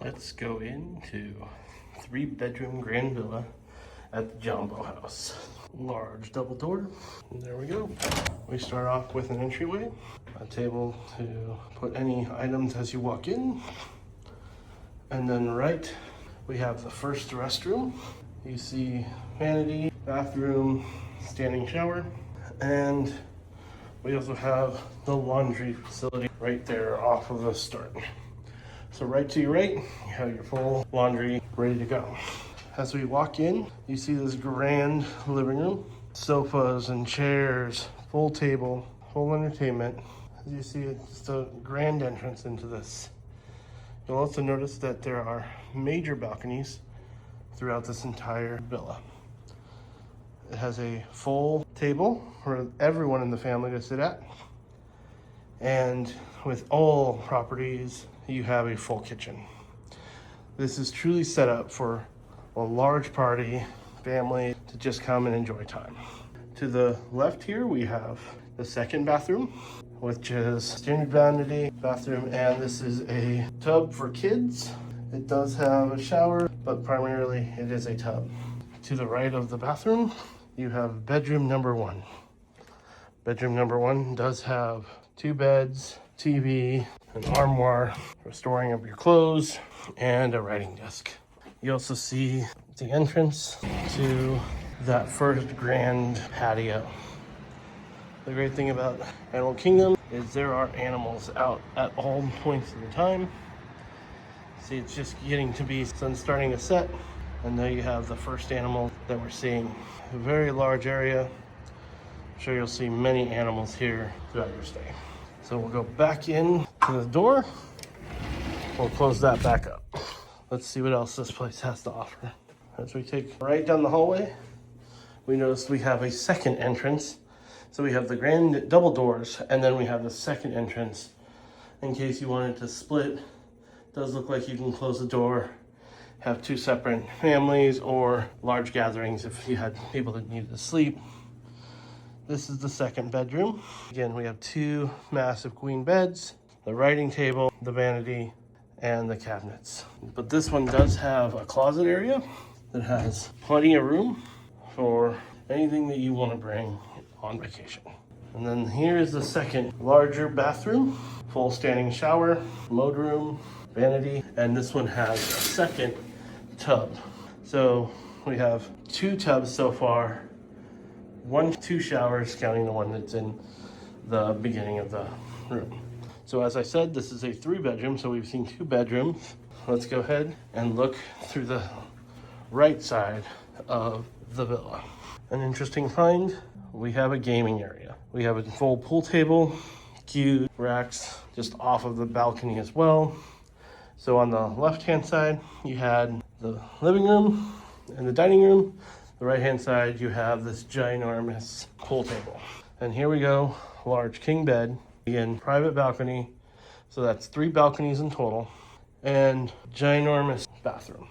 Let's go into 3-bedroom grand villa at the Jambo House. Large double door. And there we go. We start off with an entryway, a table to put any items as you walk in. And then right, we have the first restroom. You see vanity, bathroom, standing shower, and we also have the laundry facility right there off of the start. So right to your right, you have your full laundry ready to go. As we walk in, you see this grand living room, sofas and chairs, full table, full entertainment. As you see, it's a grand entrance into this. You'll also notice that there are major balconies throughout this entire villa. It has a full table for everyone in the family to sit at. And with all properties, you have a full kitchen. This is truly set up for a large party, family to just come and enjoy time. To the left here, we have the second bathroom, which is standard vanity bathroom, and this is a tub for kids. It does have a shower, but primarily it is a tub. To the right of the bathroom, you have bedroom number 1. Bedroom number 1 does have 2 beds, TV, an armoire for storing of your clothes, and a writing desk. You also see the entrance to that first grand patio. The great thing about Animal Kingdom is there are animals out at all points in the time. See, it's just getting to be sun starting to set, and there you have the first animal that we're seeing. A very large area. I'm sure you'll see many animals here throughout your stay. So we'll go back in to the door. We'll close that back up. Let's see what else this place has to offer. As we take right down the hallway, we notice we have a second entrance. So we have the grand double doors, and then we have the second entrance. In case you wanted to split, it does look like you can close the door, have 2 separate families or large gatherings if you had people that needed to sleep. This is the second bedroom. Again, we have 2 massive queen beds, the writing table, the vanity, and the cabinets. But this one does have a closet area that has plenty of room for anything that you want to bring on vacation. And then here is the second larger bathroom, full standing shower, mode room, vanity, and this one has a second tub. So we have 2 tubs so far, 2 showers, counting the one that's in the beginning of the room. So as I said, this is a 3-bedroom, so we've seen 2 bedrooms. Let's go ahead and look through the right side of the villa. An interesting find, we have a gaming area. We have a full pool table, cute racks just off of the balcony as well. So on the left-hand side, you had the living room and the dining room. The right-hand side, you have this ginormous pool table. And here we go, large king bed. Again, private balcony. So that's 3 balconies in total. And ginormous bathroom.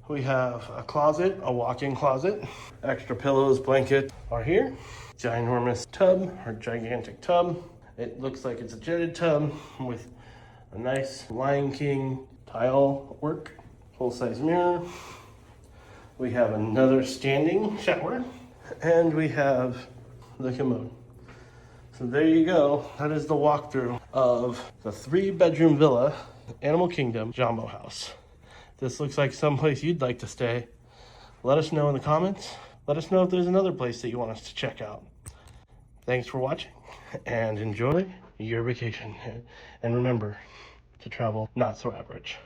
We have a closet, a walk-in closet. Extra pillows, blankets are here. Ginormous tub, or gigantic tub. It looks like it's a jetted tub with a nice Lion King tile work. Full-size mirror. We have another standing shower. And we have the commode. So there you go. That is the walkthrough of the 3-bedroom villa, Animal Kingdom, Jambo House. This looks like someplace you'd like to stay. Let us know in the comments. Let us know if there's another place that you want us to check out. Thanks for watching, and enjoy your vacation. And remember to travel not so average.